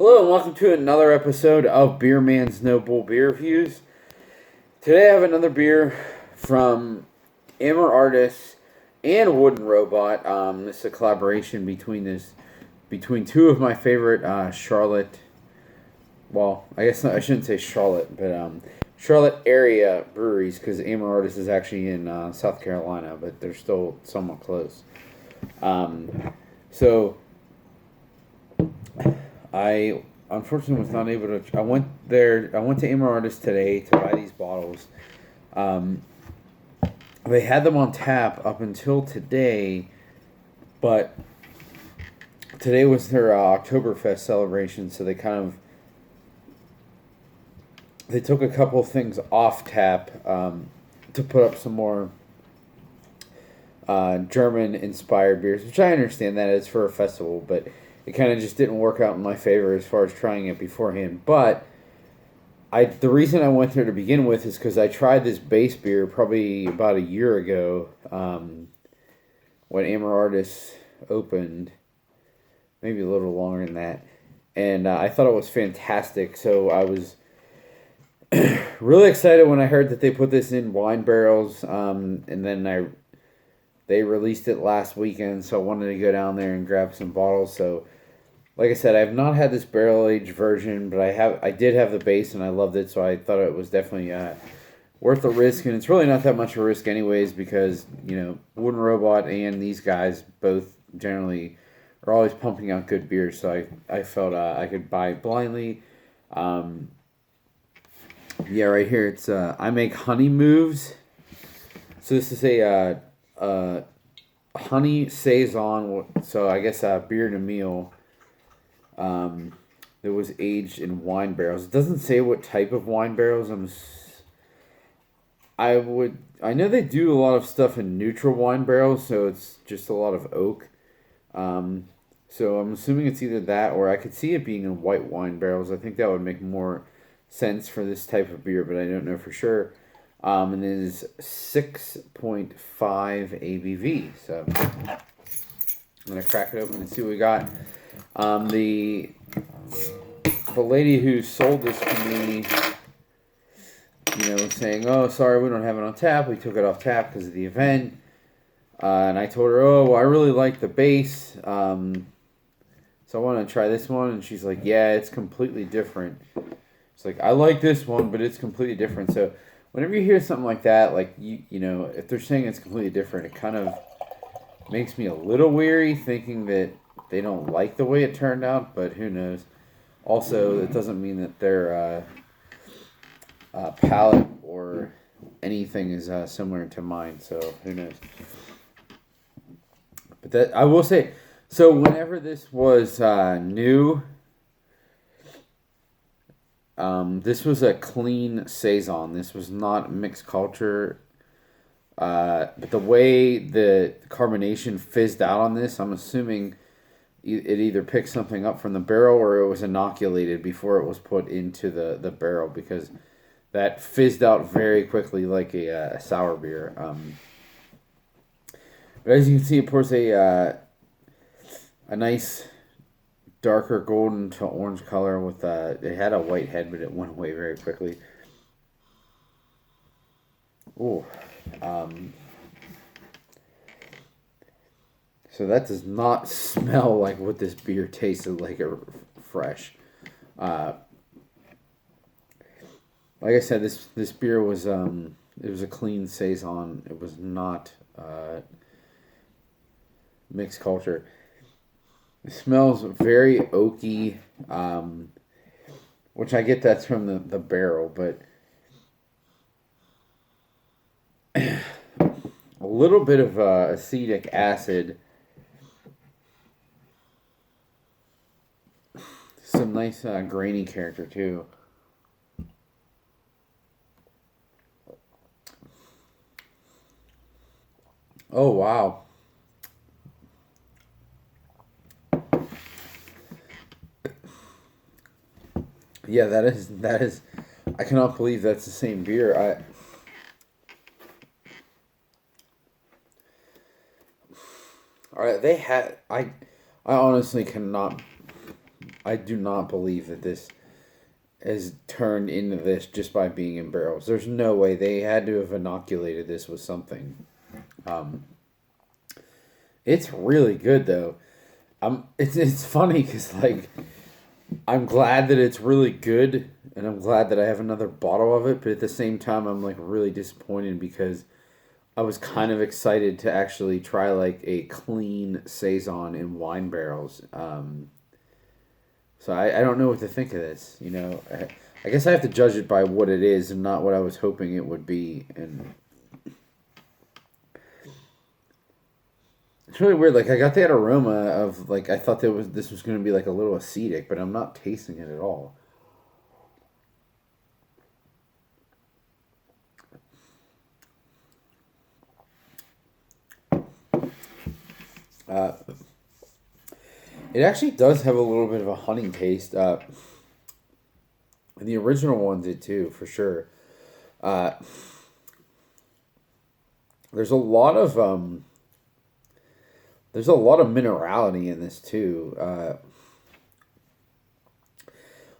Hello and welcome to another episode of Beer Man's No Bull Beer Reviews. Today I have another beer from Amor, Artis and Wooden Robot. This is a collaboration between two of my favorite Charlotte. Well, I guess I shouldn't say Charlotte, but Charlotte area breweries, because Amor Artis is actually in South Carolina, but they're still somewhat close. So I unfortunately was not able to. I went to Amor Artis today to buy these bottles. They had them on tap up until today, but today was their Oktoberfest celebration, so they took a couple of things off tap to put up some more German-inspired beers, which I understand that it's for a festival, but it kind of just didn't work out in my favor as far as trying it beforehand. But the reason I went there to begin with is because I tried this base beer probably about a year ago when Amor Artis opened, maybe a little longer than that, and I thought it was fantastic. So I was really excited when I heard that they put this in wine barrels, and then they released it last weekend, so I wanted to go down there and grab some bottles. So, like I said, I have not had this barrel-aged version, but I did have the base, and I loved it, so I thought it was definitely worth the risk. And it's really not that much of a risk anyways, because, Wooden Robot and these guys both generally are always pumping out good beers, so I felt I could buy it blindly. Yeah, right here, it's I Make Honey Moves. So this is a honey Saison, so I guess beer to meal that was aged in wine barrels. It doesn't say what type of wine barrels. I know they do a lot of stuff in neutral wine barrels, so it's just a lot of oak. So I'm assuming it's either that, or I could see it being in white wine barrels. I think that would make more sense for this type of beer, but I don't know for sure. And it is 6.5 ABV. So I'm gonna crack it open and see what we got. The lady who sold this to me, was saying, "Oh, sorry, we don't have it on tap. We took it off tap because of the event." And I told her, "Oh, well, I really like the base, so I want to try this one." And she's like, "Yeah, it's completely different." It's like, I like this one, but it's completely different. So whenever you hear something like that, like if they're saying it's completely different, it kind of makes me a little weary, thinking that they don't like the way it turned out. But who knows? Also, it doesn't mean that their palate or anything is similar to mine. So who knows? But that I will say. So whenever this was new. This was a clean Saison. This was not mixed culture. But the way the carbonation fizzed out on this, I'm assuming it either picked something up from the barrel or it was inoculated before it was put into the barrel, because that fizzed out very quickly like a sour beer. But as you can see, it pours a nice darker golden to orange color with it had a white head, but it went away very quickly. Ooh. So that does not smell like what this beer tasted like fresh. Like I said, this beer was it was a clean Saison. It was not mixed culture. It smells very oaky, which I get that's from the barrel, but a little bit of acetic acid, some nice grainy character too. Oh, wow. Yeah, that is. I cannot believe that's the same beer. All right, they had. I honestly cannot I do not believe that this has turned into this just by being in barrels. There's no way. They had to have inoculated this with something. Um, it's really good though. It's funny because like I'm glad that it's really good, and I'm glad that I have another bottle of it. But at the same time, I'm like really disappointed because I was kind of excited to actually try like a clean saison in wine barrels. So I don't know what to think of this. I guess I have to judge it by what it is and not what I was hoping it would be. And it's really weird. Like I got that aroma of like I thought this was going to be like a little acetic, but I'm not tasting it at all. Uh, it actually does have a little bit of a honey taste. And the original one did too, for sure. Uh, there's a lot of minerality in this too.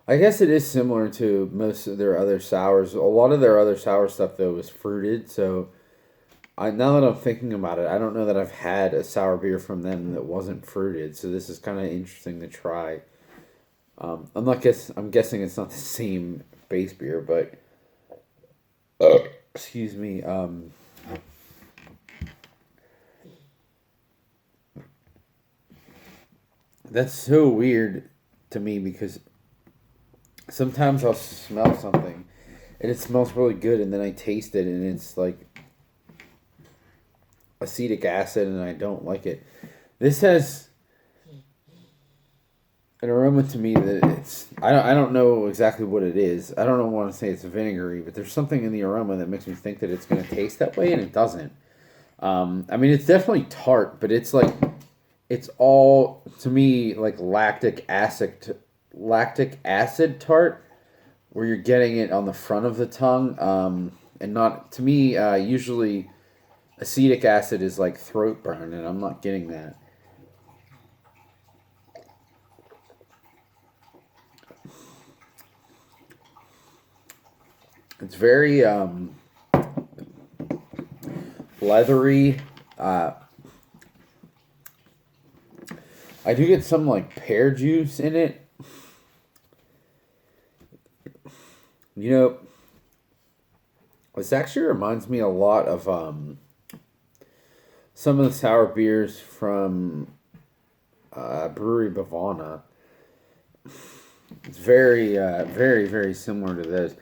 I guess it is similar to most of their other sours. A lot of their other sour stuff though was fruited, so now that I'm thinking about it, I don't know that I've had a sour beer from them that wasn't fruited. So this is kind of interesting to try. I'm guessing it's not the same base beer, but excuse me. That's so weird to me because sometimes I'll smell something and it smells really good, and then I taste it and it's like acetic acid, and I don't like it. This has an aroma to me that I don't know exactly what it is. I don't want to say it's vinegary, but there's something in the aroma that makes me think that it's going to taste that way, and it doesn't. I mean, it's definitely tart, but it's all to me like lactic acid tart, where you're getting it on the front of the tongue, and not to me. Usually, acetic acid is like throat burn, and I'm not getting that. It's very leathery. Uh, I do get some like pear juice in it. You know, this actually reminds me a lot of some of the sour beers from Brewery Bavana. It's very, very similar to this.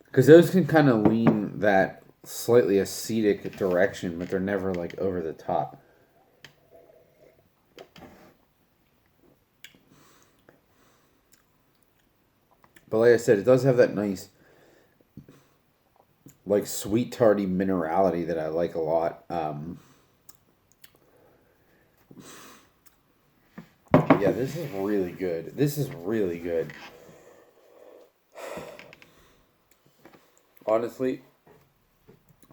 Because those can kind of lean that slightly acetic direction, but they're never like over the top. But like I said, it does have that nice, like sweet tarty minerality that I like a lot. Yeah, this is really good. This is really good. Honestly,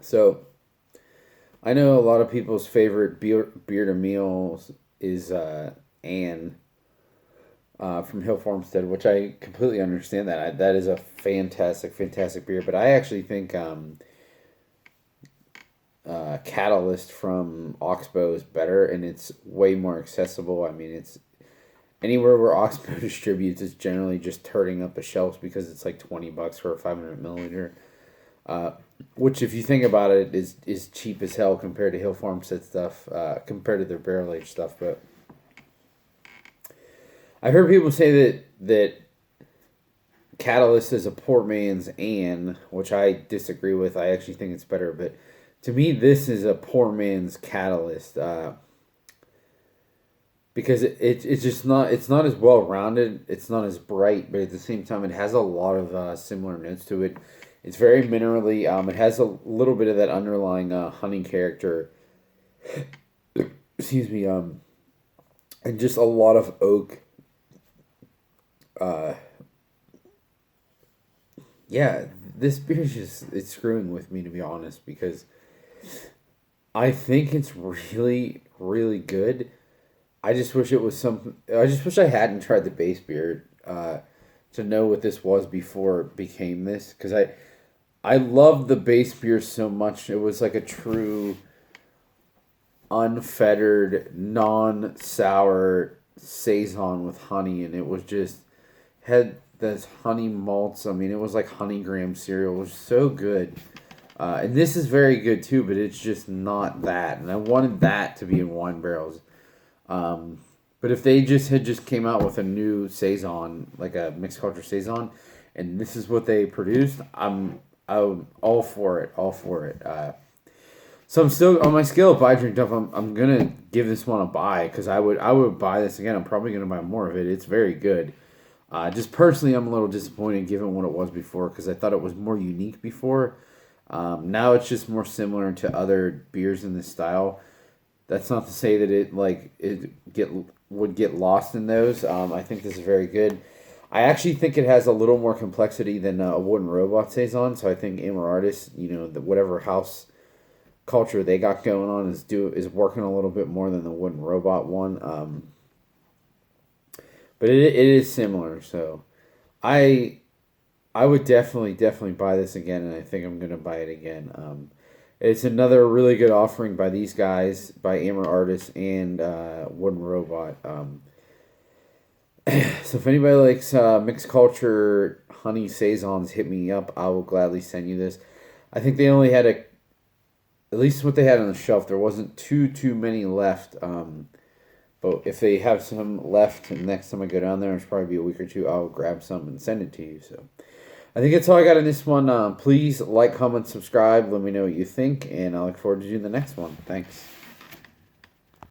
so I know a lot of people's favorite beer to meals is Anne from Hill Farmstead, which I completely understand that. That is a fantastic, fantastic beer. But I actually think Catalyst from Oxbow is better, and it's way more accessible. I mean, it's anywhere where Oxbow distributes, it's generally just turning up the shelves because it's like $20 for a 500 milliliter. Which, if you think about it, is cheap as hell compared to Hill Farmstead stuff, compared to their barrel aged stuff. But I've heard people say that Catalyst is a poor man's Anne, which I disagree with. I actually think it's better, but to me, this is a poor man's Catalyst, because it's just not as well rounded. It's not as bright, but at the same time, it has a lot of similar notes to it. It's very minerally. It has a little bit of that underlying honey character. Excuse me. And just a lot of oak. Uh, yeah, this beer is it's screwing with me, to be honest, because I think it's really, really good. I just wish it was something. I just wish I hadn't tried the base beer to know what this was before it became this. Because I loved the base beer so much. It was like a true unfettered, non-sour saison with honey, and it was just had this honey malts. I mean, it was like honey graham cereal. It was so good. And this is very good too, but it's just not that. And I wanted that to be in wine barrels. But if they just came out with a new saison, like a mixed culture saison, and this is what they produced, I'm all for it, all for it. So I'm still on my scale of buy drink dump. I'm gonna give this one a buy because I would buy this again. I'm probably gonna buy more of it. It's very good. Just personally, I'm a little disappointed given what it was before because I thought it was more unique before. Now it's just more similar to other beers in this style. That's not to say that it would get lost in those. I think this is very good. I actually think it has a little more complexity than a wooden robot saison. So I think Amor Artis, whatever house culture they got going on is working a little bit more than the wooden robot one. But it is similar. So I I would definitely buy this again, and I think I'm gonna buy it again. It's another really good offering by these guys, by Amor Artis and Wooden Robot. So if anybody likes mixed culture honey saisons, hit me up. I will gladly send you this. I think they only had at least what they had on the shelf. There wasn't too many left. But if they have some left, and next time I go down there, it's probably be a week or two. I'll grab some and send it to you. So I think that's all I got in this one. Please like, comment, subscribe. Let me know what you think, and I look forward to doing the next one. Thanks.